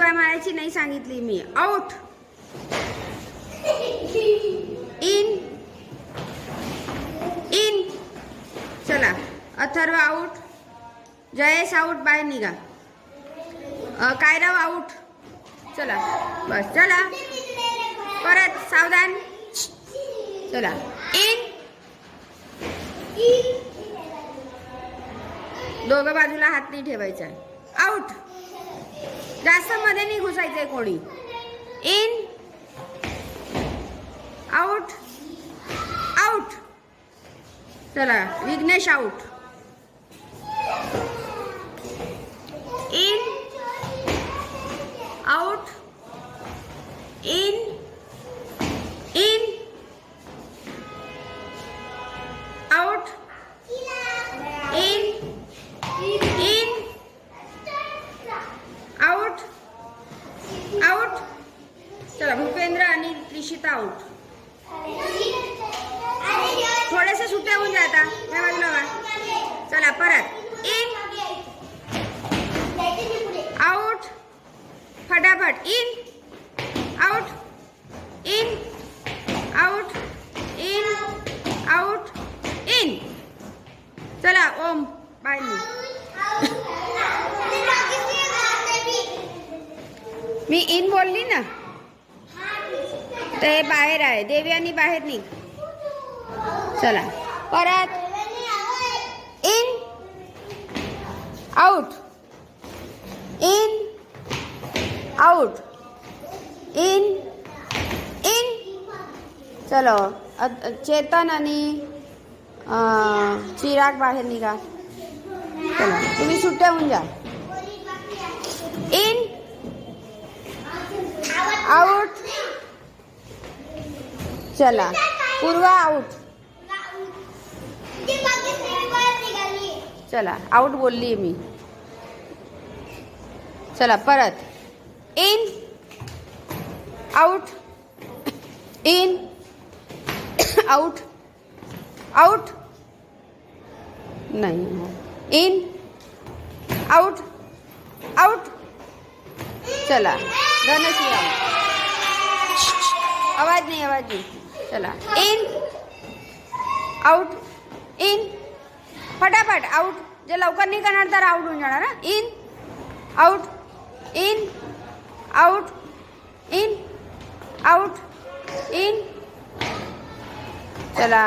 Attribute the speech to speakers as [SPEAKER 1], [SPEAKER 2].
[SPEAKER 1] शिवाय मारायची नाही सांगितली मी. आउट. इन. इन. चला अथर्व आउट. जयेश आउट. बाहेर निघा. कायराव आउट. चला बस. चला परत सावधान. चला इन. दोघं बाजूला हात नाही ठेवायचा. आउट. जास्त मध्ये नाही घुसायचंय कोणी. इन. आउट. आउट. चला Vighnesh out. In. Out. In. In. Out. In. In. Out. Out. चला भूपेंद्र आणि त्रिशिता आउट. थोडेसे सुट्टे होऊन जाता या बाजूला वा. चला परत. इन. आउट. फटाफट. In. Out. In. Out. In. Out. In. चला ओम बाहेर. मी इन बोलली ना ते बाहेर आहे. देवयानी बाहेर निघ. चला परत. In. Out. In. Out. In. In. चलो चेतन आणि चिराग बाहेर निघा. चला तुम्ही सुट्ट्या होऊन जा. इन. आउट. चला पूर्वा आउट. चला आउट बोलली मी. चला परत. In. Out. In. Out. Out नहीं. इन. आउट. आउट. चला धनश्री आउट. आवाज नहीं आवाज नहीं. चला इन. आउट. इन. फटाफट आउट. जे लवकर नहीं करणार तर आउट होऊन जाणार. In. Out. In. Out. In. Out. In. चला